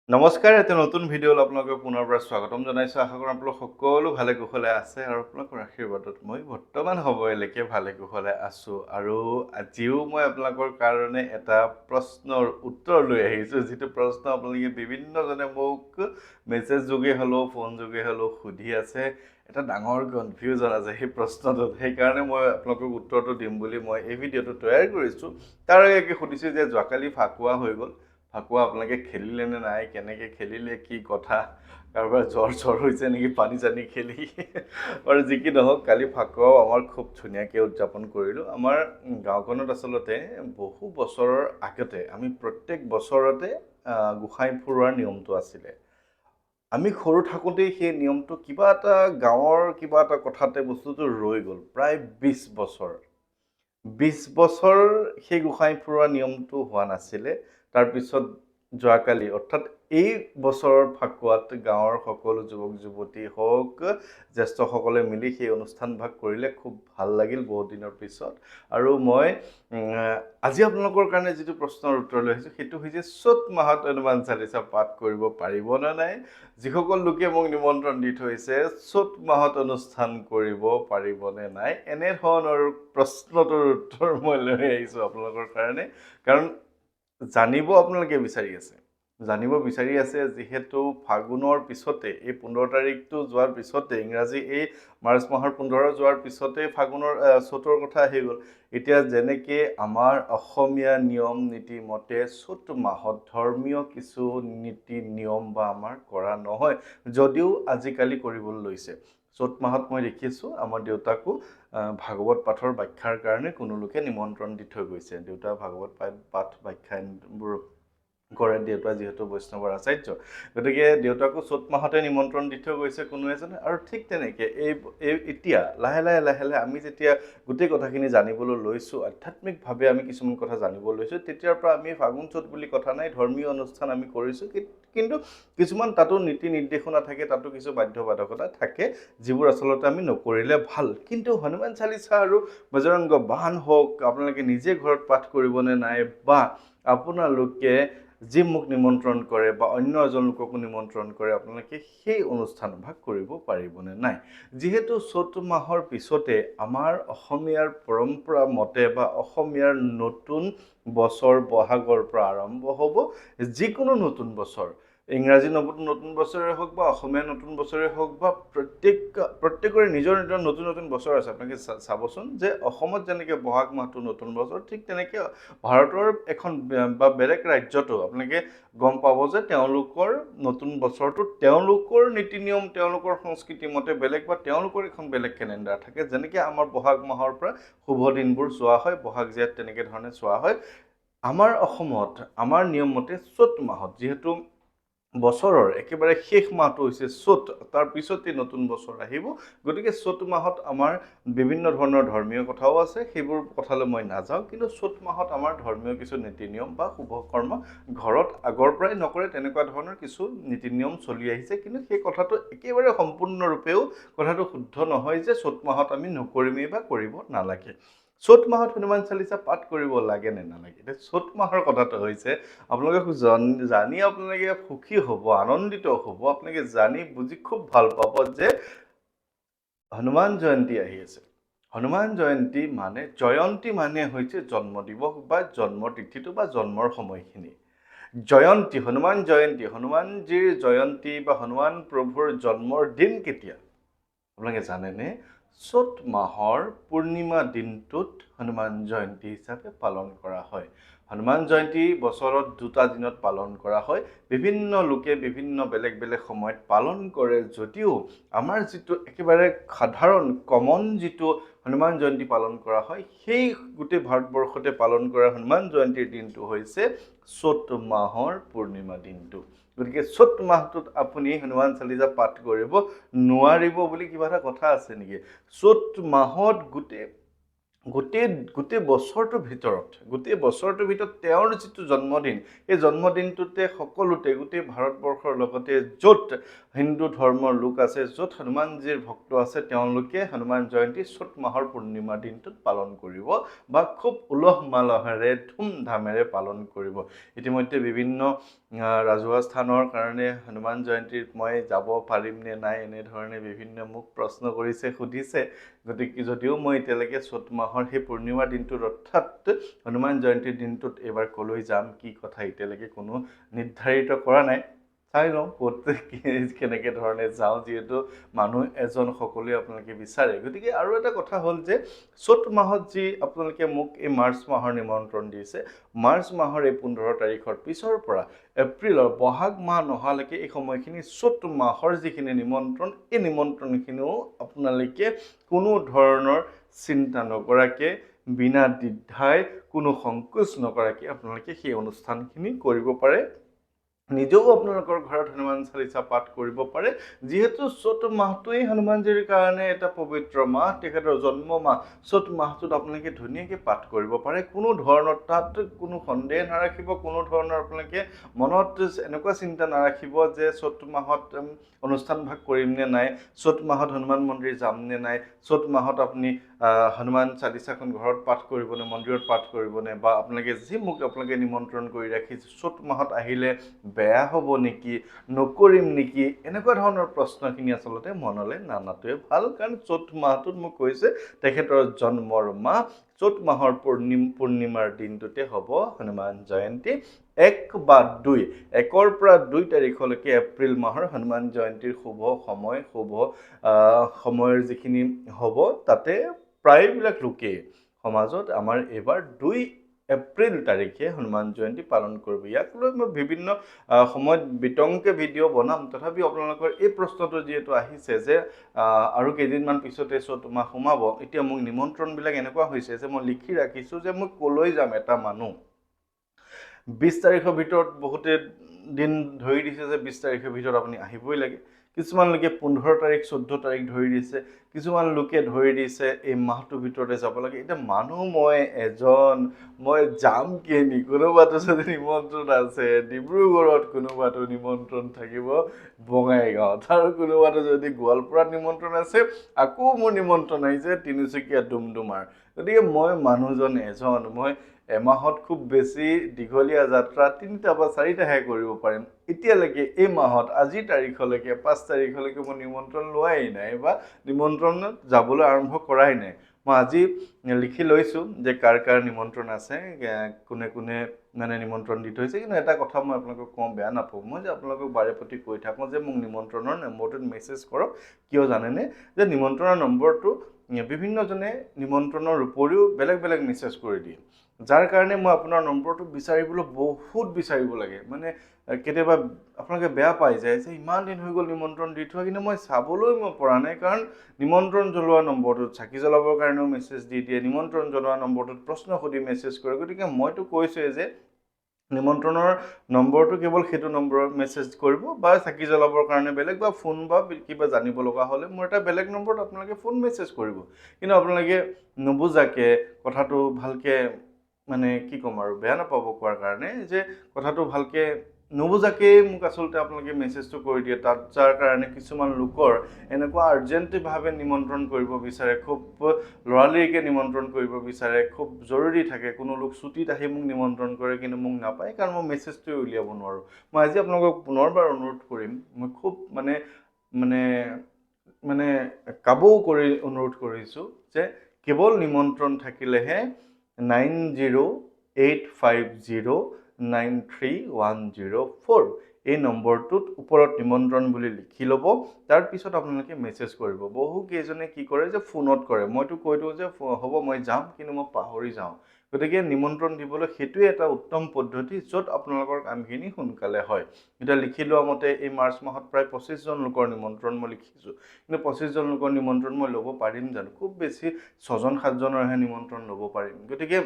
নমস্কাৰ, এটা নতুন ভিডিঅ'লৈ আপোনালোকক পুনৰবাৰ স্বাগতম জনাইছোঁ। আশা কৰোঁ আপোনালোক সকলো ভালে কুশলে আছে আৰু আপোনালোকৰ আশীৰ্বাদত মই বৰ্তমান সময়লৈকে ভালে কুশলে আছোঁ। আৰু আজিও মই আপোনালোকৰ কাৰণে এটা প্ৰশ্নৰ উত্তৰ লৈ আহিছোঁ, যিটো প্ৰশ্ন আপোনালোকে বিভিন্নজনে মোক মেছেজ যোগে হ'লেও ফোন যোগে হ'লেও সুধি আছে। এটা ডাঙৰ কনফিউজন আছে সেই প্ৰশ্নটোত, সেইকাৰণে মই আপোনালোকক উত্তৰটো দিম বুলি মই এই ভিডিঅ'টো তৈয়াৰ কৰিছোঁ। তাৰ আগে সুধিছোঁ যে যোৱাকালি ফাকুৱা হৈ গ'ল, ফাকুৱা আপোনালোকে খেলিলে নে নাই, কেনেকৈ খেলিলে, কি কথা, কাৰোবাৰ জ্বৰ হৈছে নেকি পানী চানী খেলি। আৰু যি কি নহওক, কালি ফাকুৱাও আমাৰ খুব ধুনীয়াকৈ উদযাপন কৰিলোঁ। আমাৰ গাঁওখনত আচলতে বহু বছৰৰ আগতে আমি প্ৰত্যেক বছৰতে গোসাঁই ফুৰোৱাৰ নিয়মটো আছিলে। আমি সৰু থাকোঁতেই সেই নিয়মটো কিবা এটা গাঁৱৰ কিবা এটা কথাতে বস্তুটো ৰৈ গ'ল। প্ৰায় 20 বছৰ 20 বছৰ সেই গোসাঁই ফুৰোৱা নিয়মটো হোৱা নাছিলে। তাৰপিছত যোৱাকালি অৰ্থাৎ এই বছৰৰ ফাকুৱাত গাঁৱৰ সকলো যুৱক যুৱতী হওক, জ্যেষ্ঠসকলে মিলি সেই অনুষ্ঠান ভাগ কৰিলে। খুব ভাল লাগিল বহুত দিনৰ পিছত। আৰু মই আজি আপোনালোকৰ কাৰণে যিটো প্ৰশ্নৰ উত্তৰ লৈ আহিছোঁ সেইটো হৈছে, চ'ত মাহত হনুমান চালিচা পাঠ কৰিব পাৰিব নে নাই। যিসকল লোকে মোক নিমন্ত্ৰণ দি থৈছে, চ'ত মাহত অনুষ্ঠান কৰিব পাৰিবনে নাই, এনেধৰণৰ প্ৰশ্নটোৰ উত্তৰ মই লৈ আহিছোঁ আপোনালোকৰ কাৰণে। কাৰণ জানিব আপোনালোকে বিচাৰি আছে, যিহেতু ফাগুনৰ পিছতে এই 15 তাৰিখটো যোৱাৰ পিছতে, ইংৰাজী এই মাৰ্চ মাহৰ 15 যোৱাৰ পিছতে ফাগুনৰ চ'তৰ কথা আহি গ'ল। এতিয়া যেনেকৈ আমাৰ অসমীয়া নিয়ম নীতি মতে চ'ত মাহত ধৰ্মীয় কিছু নীতি নিয়ম বা আমাৰ কৰা নহয়, যদিও আজিকালি কৰিবলৈ লৈছে। চ'ত মাহত মই দেখিছোঁ আমাৰ দেউতাকো ভাগৱত পাঠৰ ব্যাখ্যাৰ কাৰণে কোনো লোকে নিমন্ত্ৰণ দি থৈ গৈছে। দেউতা ভাগৱত পাঠ ব্যাখ্যাবোৰ কৰে, দেউতা যিহেতু বৈষ্ণৱৰ আচাৰ্য, গতিকে দেউতাকো চ'ত মাহতে নিমন্ত্ৰণ দি থৈ গৈছে কোনো এজনে। আৰু ঠিক তেনেকৈ এতিয়া লাহে লাহে আমি যেতিয়া গোটেই কথাখিনি জানিবলৈ লৈছোঁ, আধ্যাত্মিকভাৱে আমি কিছুমান কথা জানিব লৈছোঁ, তেতিয়াৰ পৰা আমি ফাগুন চ'ত বুলি কথা নাই, ধৰ্মীয় অনুষ্ঠান আমি কৰিছোঁ। কিন্তু কিছুমান তাতো নীতি নিৰ্দেশনা থাকে, তাতো কিছু বাধ্যবাধকতা থাকে, যিবোৰ আচলতে আমি নকৰিলে ভাল। কিন্তু হনুমান চালিচা আৰু বজৰংগ বাহন হওক, আপোনালোকে নিজে ঘৰত পাঠ কৰিবনে নাই, বা আপোনালোকে যি মোক নিমন্ত্ৰণ কৰে বা অন্য এজন লোককো নিমন্ত্ৰণ কৰে, আপোনালোকে সেই অনুষ্ঠান ভাগ কৰিব পাৰিবনে নাই। যিহেতু চ'ত মাহৰ পিছতে আমাৰ অসমীয়াৰ পৰম্পৰা মতে বা অসমীয়াৰ নতুন বছৰ বহাগৰ পৰা আৰম্ভ হ'ব। যিকোনো নতুন বছৰ, ইংৰাজী নতুন বছৰে হওক বা অসমীয়া নতুন বছৰে হওক, বা প্ৰত্যেকৰে নিজৰ নিজৰ নতুন নতুন বছৰ আছে। আপোনালোকে চাবচোন যে অসমত যেনেকৈ বহাগ মাহটো নতুন বছৰ, ঠিক তেনেকৈ ভাৰতৰ এখন বা বেলেগ ৰাজ্যতো আপোনালোকে গম পাব যে তেওঁলোকৰ নতুন বছৰটো তেওঁলোকৰ নীতি নিয়ম, তেওঁলোকৰ সংস্কৃতি মতে বেলেগ, বা তেওঁলোকৰ এখন বেলেগ কেলেণ্ডাৰ থাকে। যেনেকৈ আমাৰ বহাগ মাহৰ পৰা শুভ দিনবোৰ চোৱা হয়, বহাগ জেঠ তেনেকৈ ধৰণে চোৱা হয়। আমাৰ অসমত আমাৰ নিয়ম মতে চ'ত মাহত, যিহেতু বছৰৰ একেবাৰে শেষ মাহটো হৈছে চ'ত, তাৰ পিছতে নতুন বছৰ আহিব, গতিকে চ'ত মাহত আমাৰ বিভিন্ন ধৰণৰ ধৰ্মীয় কথাও আছে, সেইবোৰ কথালৈ মই নাযাওঁ। কিন্তু চ'ত মাহত আমাৰ ধৰ্মীয় কিছু নীতি নিয়ম বা শুভ কৰ্ম ঘৰত আগৰ পৰাই নকৰে, তেনেকুৱা ধৰণৰ কিছু নীতি নিয়ম চলি আহিছে। কিন্তু সেই কথাটো একেবাৰে সম্পূৰ্ণৰূপেও কথাটো শুদ্ধ নহয় যে চ'ত মাহত আমি নকৰিমেই বা কৰিব নালাগে। চ'ত মাহত হনুমান চালিচা পাঠ কৰিব লাগে নে নালাগে। এতিয়া চ'ত মাহৰ কথাটো হৈছে, আপোনালোকে জানি আপোনালোকে সুখী হ'ব, আনন্দিত হ'ব, আপোনালোকে জানি বুজি খুব ভাল পাব যে হনুমান জয়ন্তী আহি আছে। হনুমান জয়ন্তী মানে, জয়ন্তী মানে হৈছে জন্ম দিৱস বা জন্মৰ তিথিটো বা জন্মৰ সময়খিনি। জয়ন্তী, হনুমান জয়ন্তী, হনুমানজীৰ জয়ন্তী বা হনুমান প্ৰভুৰ জন্মৰ দিন কেতিয়া আপোনালোকে জানেনে? চ'ত মাহৰ পূৰ্ণিমা দিনটোত হনুমান জয়ন্তী হিচাপে পালন কৰা হয়। হনুমান জয়ন্তী বছৰত 2টা দিনত পালন কৰা হয়। বিভিন্ন লোকে বিভিন্ন বেলেগ বেলেগ সময়ত পালন কৰে, যদিও আমাৰ যিটো একেবাৰে সাধাৰণ কমন যিটো হনুমান জয়ন্তী পালন কৰা হয়, সেই গোটেই ভাৰতবৰ্ষতে পালন কৰা হনুমান জয়ন্তীৰ দিনটো হৈছে চ'ত মাহৰ পূৰ্ণিমা দিনটো। গতিকে চ'ত মাহটোত আপুনি হনুমান চালিচা পাঠ কৰিব নোৱাৰিব বুলি কিবা এটা কথা আছে নেকি? চ'ত মাহত গোটেই বছৰটোৰ ভিতৰত তেওঁৰ যিটো জন্মদিন, এই জন্মদিনটোতে সকলোতে, গোটেই ভাৰতবৰ্ষৰ লগতে য'ত হিন্দু ধৰ্মৰ লোক আছে, য'ত হনুমানজীৰ ভক্ত আছে, তেওঁলোকে হনুমান জয়ন্তী চ'ত মাহৰ পূৰ্ণিমা দিনটোত পালন কৰিব বা খুব উলহ মালহেৰে ধুমধামেৰে পালন কৰিব। ইতিমধ্যে বিভিন্ন ৰাজহুৱা স্থানৰ কাৰণে হনুমান জয়ন্তীত মই যাব পাৰিম নে নাই এনেধৰণে বিভিন্ন মোক প্ৰশ্ন কৰিছে সুধিছে গতিকে যদিও মই এতিয়ালৈকে চ'ত মাহৰ সেই পূৰ্ণিমাৰ দিনটোত অৰ্থাৎ হনুমান জয়ন্তীৰ দিনটোত এইবাৰ ক'লৈ যাম কি কথা এতিয়ালৈকে কোনো নিৰ্ধাৰিত কৰা নাই চাই লওঁ ক'ত কেনেকৈ ধৰণে যাওঁ যিহেতু মানুহ এজন সকলোৱে আপোনালোকে বিচাৰে গতিকে আৰু এটা কথা হ'ল যে চ'ত মাহত যি আপোনালোকে মোক এই মাৰ্চ মাহৰ নিমন্ত্ৰণ দিছে মাৰ্চ মাহৰ এই 15 তাৰিখৰ পিছৰ পৰা এপ্ৰিলৰ বহাগ মাহ নহালৈকে এই সময়খিনি চ'ত মাহৰ যিখিনি নিমন্ত্ৰণ এই নিমন্ত্ৰণখিনিও আপোনালোকে কোনো ধৰণৰ চিন্তা নকৰাকৈ বিনা দ্বিধাই কোনো সংকোচ নকৰাকৈ আপোনালোকে সেই অনুষ্ঠানখিনি কৰিব পাৰে নিজেও আপোনালোকৰ ঘৰত হনুমান চালিচা পাঠ কৰিব পাৰে যিহেতু চ'ত মাহটোৱেই হনুমানজীৰ কাৰণে এটা পবিত্ৰ মাহ তেখেতৰ জন্ম মাহ চ'ত মাহটোত আপোনালোকে ধুনীয়াকৈ পাঠ কৰিব পাৰে কোনো ধৰণৰ তাত কোনো সন্দেহ নাৰাখিব কোনো ধৰণৰ আপোনালোকে মনত এনেকুৱা চিন্তা নাৰাখিব যে চ'ত মাহত অনুষ্ঠান ভাগ কৰিম নে নাই চ'ত মাহত হনুমান মন্দিৰ যাম নে নাই চ'ত মাহত আপুনি হনুমান চালিচাখন ঘৰত পাঠ কৰিবনে মন্দিৰত পাঠ কৰিবনে বা আপোনালোকে যি মোক আপোনালোকে নিমন্ত্ৰণ কৰি ৰাখিছে চ'ত মাহত আহিলে বেয়া হ'ব নেকি নকৰিম নেকি এনেকুৱা ধৰণৰ প্ৰশ্নখিনি আচলতে মনলৈ নানাটোৱে ভাল কাৰণ চ'ত মাহটোত মোক কৈছে তেখেতৰ জন্মৰ মাহ চ'ত মাহৰ পূৰ্ণিমাৰ দিনটোতে হ'ব হনুমান জয়ন্তী 1 বা 2 1ৰ পৰা 2 তাৰিখলৈকে এপ্ৰিল মাহৰ হনুমান জয়ন্তীৰ শুভ সময় শুভ সময়ৰ যিখিনি হ'ব তাতে প্ৰায়বিলাক লোকে সমাজত আমাৰ এইবাৰ 2 এপ্ৰিল তাৰিখে হনুমান জয়ন্তী পালন কৰিব ইয়াক লৈ মই বিভিন্ন সময়ত বিতংকে ভিডিঅ' বনাম তথাপি আপোনালোকৰ এই প্ৰশ্নটো যিহেতু আহিছে যে আৰু কেইদিনমান পিছতে চ'ত মাহ সোমাব এতিয়া মোক নিমন্ত্ৰণবিলাক এনেকুৱা হৈছে যে মই লিখি ৰাখিছোঁ যে মই ক'লৈ যাম এটা মানুহ 20 তাৰিখৰ ভিতৰত বহুতে দিন ধৰি দিছে যে 20 তাৰিখৰ ভিতৰত আপুনি আহিবই লাগে কিছুমান লোকে 15 তাৰিখ 14 তাৰিখ ধৰি দিছে কিছুমান লোকে ধৰি দিছে এই মাহটোৰ ভিতৰতে যাব লাগে এতিয়া মানুহ মই এজন মই যাম কেনি কোনোবাটো যদি নিমন্ত্ৰণ আছে ডিব্ৰুগড়ত কোনোবাটো নিমন্ত্ৰণ থাকিব বঙাইগাঁৱত আৰু কোনোবাটো যদি গোৱালপাৰাত নিমন্ত্ৰণ আছে আকৌ মোৰ নিমন্ত্ৰণ আহিছে তিনিচুকীয়া ডুমডুমাৰ গতিকে মই মানুহজন এজন মই এমাহত খুব বেছি দীঘলীয়া যাত্ৰা 3টা বা 4টাহে কৰিব পাৰিম এতিয়ালৈকে এই মাহত আজি তাৰিখলৈকে 5 তাৰিখলৈকে মই নিমন্ত্ৰণ লোৱাই নাই বা নিমন্ত্ৰণত যাবলৈ আৰম্ভ কৰাই নাই মই আজি লিখি লৈছোঁ যে কাৰ কাৰ নিমন্ত্ৰণ আছে কোনে কোনে মানে নিমন্ত্ৰণ দি থৈছে কিন্তু এটা কথা মই আপোনালোকক কওঁ বেয়া নাপাব মই যে আপোনালোকক বাৰে প্ৰতি কৈ থাকোঁ যে মোক নিমন্ত্ৰণৰ নম্বৰটোত মেছেজ কৰক কিয় জানেনে যে নিমন্ত্ৰণৰ নম্বৰটো বিভিন্নজনে নিমন্ত্ৰণৰ উপৰিও বেলেগ বেলেগ মেছেজ কৰি দিয়ে যাৰ কাৰণে মই আপোনাৰ নম্বৰটো বিচাৰিবলৈ বহুত বিচাৰিব লাগে মানে কেতিয়াবা আপোনালোকে বেয়া পাই যায় যে ইমান দিন হৈ গ'ল নিমন্ত্ৰণ দি থোৱা কিন্তু মই চাবলৈ মই পৰা নাই কাৰণ নিমন্ত্ৰণ জনোৱা নম্বৰটোত চাকি জ্বলাবৰ কাৰণেও মেছেজ দি দিয়ে নিমন্ত্ৰণ জনোৱা নম্বৰটোত প্ৰশ্ন সুধি মেছেজ কৰে গতিকে মইতো কৈছোঁৱে যে নিমন্ত্ৰণৰ নম্বৰটো কেৱল সেইটো নম্বৰত মেছেজ কৰিব বা চাকি জ্বলাবৰ কাৰণে বেলেগ বা ফোন বা কিবা জানিব লগা হ'লে মোৰ এটা বেলেগ নম্বৰত আপোনালোকে ফোন মেছেজ কৰিব কিন্তু আপোনালোকে নুবুজাকৈ কথাটো ভালকৈ মানে কি ক'ম আৰু বেয়া নাপাব কোৱাৰ কাৰণে যে কথাটো ভালকৈ নুবুজাকেই মোক আচলতে আপোনালোকে মেছেজটো কৰি দিয়ে তাত যাৰ কাৰণে কিছুমান লোকৰ এনেকুৱা আৰ্জেণ্টভাৱে নিমন্ত্ৰণ কৰিব বিচাৰে খুব লৰালৰিকৈ নিমন্ত্ৰণ কৰিব বিচাৰে খুব জৰুৰী থাকে কোনো লোক ছুটীত আহি মোক নিমন্ত্ৰণ কৰে কিন্তু মোক নাপায় কাৰণ মই মেছেজটোৱে উলিয়াব নোৱাৰোঁ মই আজি আপোনালোকক পুনৰবাৰ অনুৰোধ কৰিম মই খুব মানে কাবৌ কৰি অনুৰোধ কৰিছোঁ যে কেৱল নিমন্ত্ৰণ থাকিলেহে 9085093104 এই নম্বৰটোত ওপৰত নিমন্ত্ৰণ বুলি লিখি ল'ব তাৰপিছত আপোনালোকে মেছেজ কৰিব বহু কেইজনে কি কৰে যে ফোনত কৰে মইতো কৈ দিওঁ যে হ'ব মই যাম কিন্তু মই পাহৰি যাওঁ গতিকে নিমন্ত্ৰণ দিবলৈ সেইটোৱে এটা উত্তম পদ্ধতি য'ত আপোনালোকৰ কামখিনি সোনকালে হয় এতিয়া লিখি লোৱা মতে এই মাৰ্চ মাহত প্ৰায় 25জন লোকৰ নিমন্ত্ৰণ মই লিখিছোঁ কিন্তু 25জন লোকৰ নিমন্ত্ৰণ মই ল'ব পাৰিম জানো খুব বেছি 6জন 7জনৰহে নিমন্ত্ৰণ ল'ব পাৰিম গতিকে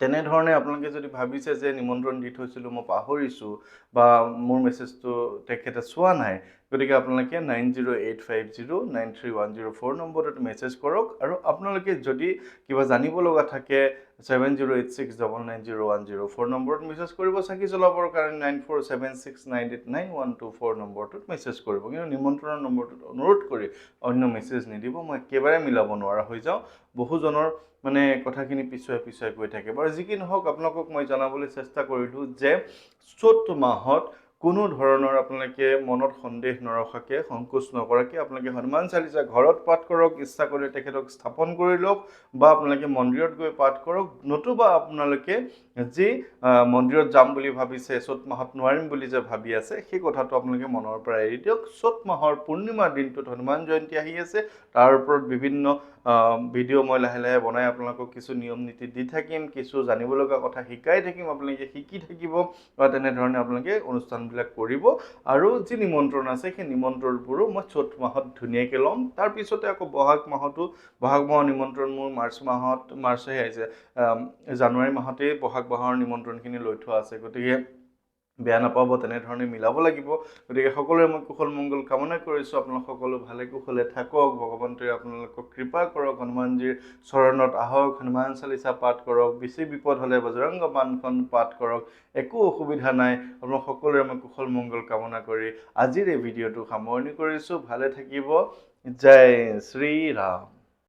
তেনেধৰণে আপোনালোকে যদি ভাবিছে যে নিমন্ত্ৰণ দি থৈছিলোঁ মই পাহৰিছোঁ বা মোৰ মেছেজটো তেখেতে চোৱা নাই গতিকে আপোনালোকে 9085093104 নম্বৰটোত মেছেজ কৰক আৰু আপোনালোকে যদি কিবা জানিব লগা থাকে 7086990104 ফোন নম্বৰত মেছেজ কৰিব। চাকি জ্বলাবৰ কাৰণে 9476989124 নম্বৰটোত মেছেজ কৰিব। কিন্তু নিমন্ত্ৰণৰ নম্বৰটোত অনুৰোধ কৰি অন্য মেছেজ নিদিব, মই একেবাৰে মিলাব নোৱাৰা হৈ যাওঁ। বহুজনৰ মানে কথাখিনি পিছুৱাই গৈ থাকে। বাৰু যি কি নহওক, আপোনালোকক মই জনাবলৈ চেষ্টা কৰিলোঁ যে চ'ত মাহত কোনো ধৰণৰ আপোনালোকে মনত সন্দেহ নৰখাকে, সংকোচ নকৰাকে আপোনালোকে হনুমান চালিচা ঘৰত পাঠ কৰক, ইচ্ছা কৰিলে তেখেতক স্থাপন কৰি লওক, বা আপোনালোকে মন্দিৰত গৈ পাঠ কৰক, নতুবা আপোনালোকে যি মন্দিৰত যাম বুলি ভাবিছে, চ'ত মাহত নোৱাৰিম বুলি যে ভাবি আছে, সেই কথাটো আপোনালোকে মনৰ পৰা এৰি দিয়ক। চ'ত মাহৰ পূৰ্ণিমাৰ দিনটোত হনুমান জয়ন্তী আহি আছে, তাৰ ওপৰত বিভিন্ন ভিডিঅ' মই লাহে লাহে বনাই আপোনালোকক কিছু নিয়ম নীতি দি থাকিম, কিছু জানিব লগা কথা শিকাই থাকিম, আপোনালোকে শিকি থাকিব, বা তেনেধৰণে আপোনালোকে অনুষ্ঠানবিলাক কৰিব। আৰু যি নিমন্ত্ৰণ আছে সেই নিমন্ত্ৰণবোৰো মই চ'ত মাহত ধুনীয়াকৈ ল'ম। তাৰপিছতে আকৌ বহাগ মাহৰ নিমন্ত্ৰণ মোৰ মাৰ্চহে আহিছে, জানুৱাৰী মাহতেই বহাগ মাহৰ নিমন্ত্ৰণখিনি লৈ থোৱা আছে। গতিকে বেয়া নাপাব, তেনেধৰণে মিলাব লাগিব। গতিকে সকলোৰে মই কুশল মংগল কামনা কৰিছোঁ। আপোনালোক সকলো ভালে কুশলে থাকক, ভগৱন্তই আপোনালোকক কৃপা কৰক, হনুমানজীৰ চৰণত আহক, হনুমান চালিচা পাঠ কৰক, বেছি বিপদ হ'লে বজৰংগ বাণখন পাঠ কৰক, একো অসুবিধা নাই। আপোনালোক সকলোৰে মই কুশল মংগল কামনা কৰি আজিৰ এই ভিডিঅ'টো সামৰণি কৰিছোঁ। ভালে থাকিব। জয় শ্ৰী ৰাম।